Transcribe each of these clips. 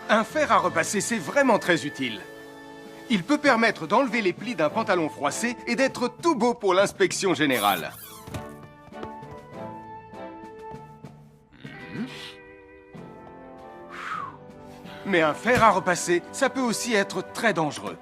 Un fer à repasser, c'est vraiment très utile. Il peut permettre d'enlever les plis d'un pantalon froissé et d'être tout beau pour l'inspection générale. Mais un fer à repasser, ça peut aussi être très dangereux.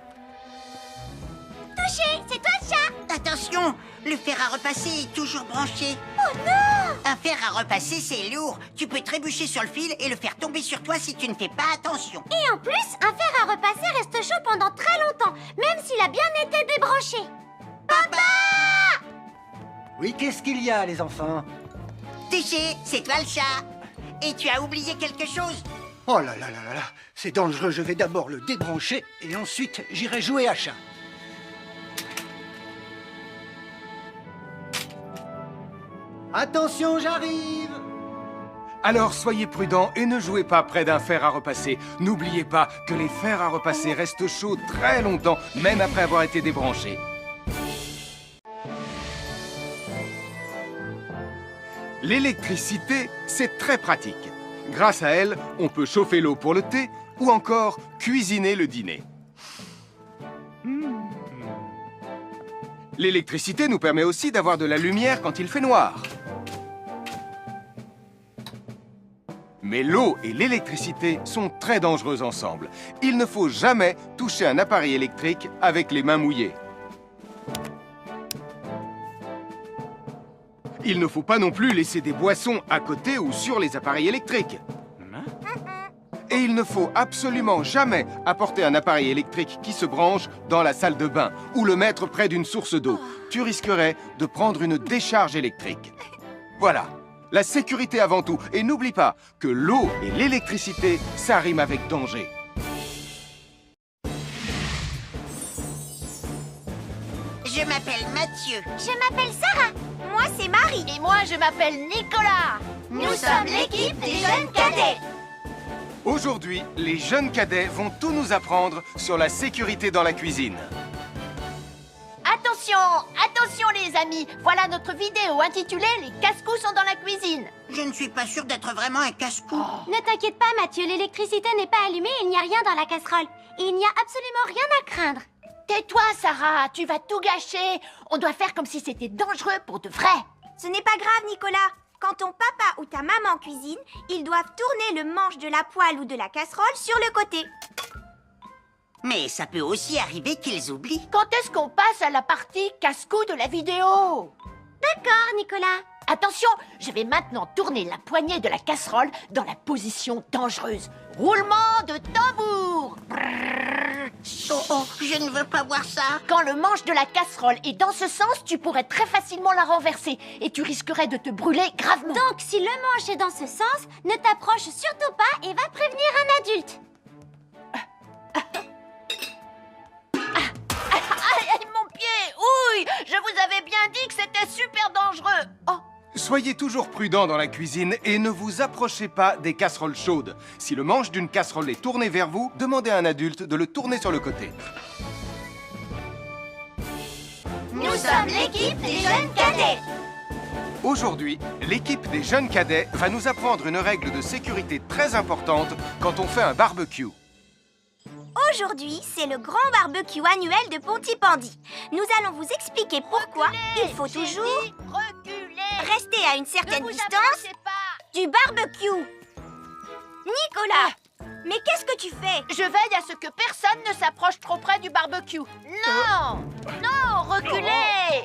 Touché, c'est toi le chat! Attention, le fer à repasser est toujours branché. Oh non! Un fer à repasser, c'est lourd. Tu peux trébucher sur le fil et le faire tomber sur toi si tu ne fais pas attention. Et en plus, un fer à repasser reste chaud pendant très longtemps, même s'il a bien été débranché. Papa! Oui, qu'est-ce qu'il y a, les enfants? Touché, c'est toi le chat. Et tu as oublié quelque chose? Oh là là là là là, c'est dangereux, je vais d'abord le débrancher et ensuite j'irai jouer à chat. Attention, j'arrive! Alors soyez prudents et ne jouez pas près d'un fer à repasser. N'oubliez pas que les fers à repasser restent chauds très longtemps, même après avoir été débranchés. L'électricité, c'est très pratique. Grâce à elle, on peut chauffer l'eau pour le thé ou encore cuisiner le dîner. L'électricité nous permet aussi d'avoir de la lumière quand il fait noir. Mais l'eau et l'électricité sont très dangereuses ensemble. Il ne faut jamais toucher un appareil électrique avec les mains mouillées. Il ne faut pas non plus laisser des boissons à côté ou sur les appareils électriques. Et il ne faut absolument jamais apporter un appareil électrique qui se branche dans la salle de bain ou le mettre près d'une source d'eau. Tu risquerais de prendre une décharge électrique. Voilà, la sécurité avant tout. Et n'oublie pas que l'eau et l'électricité, ça rime avec danger. Je m'appelle Mathieu. Je m'appelle Sarah. Moi, c'est Marie. Et moi, je m'appelle Nicolas. Nous sommes l'équipe des jeunes cadets. Aujourd'hui, les jeunes cadets vont tout nous apprendre sur la sécurité dans la cuisine. Attention, attention les amis. Voilà notre vidéo intitulée « Les casse-cous sont dans la cuisine ». Je ne suis pas sûre d'être vraiment un casse-cou. Ne t'inquiète pas, Mathieu, l'électricité n'est pas allumée et il n'y a rien dans la casserole. Et il n'y a absolument rien à craindre. Tais-toi, Sarah, tu vas tout gâcher. On doit faire comme si c'était dangereux pour de vrai. Ce n'est pas grave, Nicolas. Quand ton papa ou ta maman cuisine, ils doivent tourner le manche de la poêle ou de la casserole sur le côté. Mais ça peut aussi arriver qu'ils oublient. Quand est-ce qu'on passe à la partie casse-cou de la vidéo? D'accord, Nicolas. Attention, je vais maintenant tourner la poignée de la casserole dans la position dangereuse. Roulement de tambour. Oh, oh, je ne veux pas voir ça. Quand le manche de la casserole est dans ce sens, tu pourrais très facilement la renverser et tu risquerais de te brûler gravement. Donc, si le manche est dans ce sens, ne t'approche surtout pas et va prévenir un adulte. Aïe, mon pied! Ouille! Je vous avais bien dit que c'était super dangereux! Oh! Soyez toujours prudents dans la cuisine et ne vous approchez pas des casseroles chaudes. Si le manche d'une casserole est tourné vers vous, demandez à un adulte de le tourner sur le côté. Nous sommes l'équipe des jeunes cadets. Aujourd'hui, l'équipe des jeunes cadets va nous apprendre une règle de sécurité très importante quand on fait un barbecue. Aujourd'hui, c'est le grand barbecue annuel de Pontypandy. Nous allons vous expliquer pourquoi il faut toujours rester à une certaine distance du barbecue. Nicolas, mais qu'est-ce que tu fais? Je veille à ce que personne ne s'approche trop près du barbecue. Non! Non, reculez!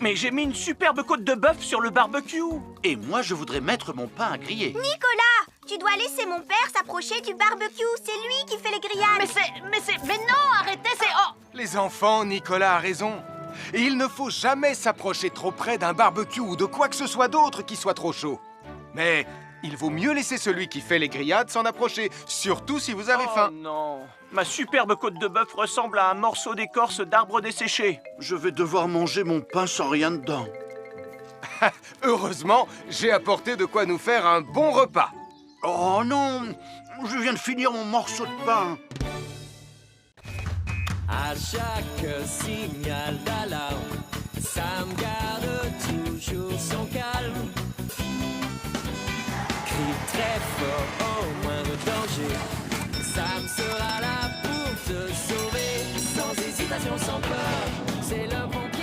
Mais j'ai mis une superbe côte de bœuf sur le barbecue. Et moi, je voudrais mettre mon pain à griller. Nicolas, tu dois laisser mon père s'approcher du barbecue. C'est lui qui fait les grillades. Mais non, arrêtez, c'est... Oh! Les enfants, Nicolas a raison. Et il ne faut jamais s'approcher trop près d'un barbecue ou de quoi que ce soit d'autre qui soit trop chaud. Mais il vaut mieux laisser celui qui fait les grillades s'en approcher, surtout si vous avez faim. Non, ma superbe côte de bœuf ressemble à un morceau d'écorce d'arbre desséché. Je vais devoir manger mon pain sans rien dedans. Heureusement, j'ai apporté de quoi nous faire un bon repas. Oh non, je viens de finir mon morceau de pain. À chaque signal d'alarme, Sam garde toujours son calme. Crie très fort au moindre danger. Sam sera là pour te sauver, sans hésitation, sans peur. C'est le bon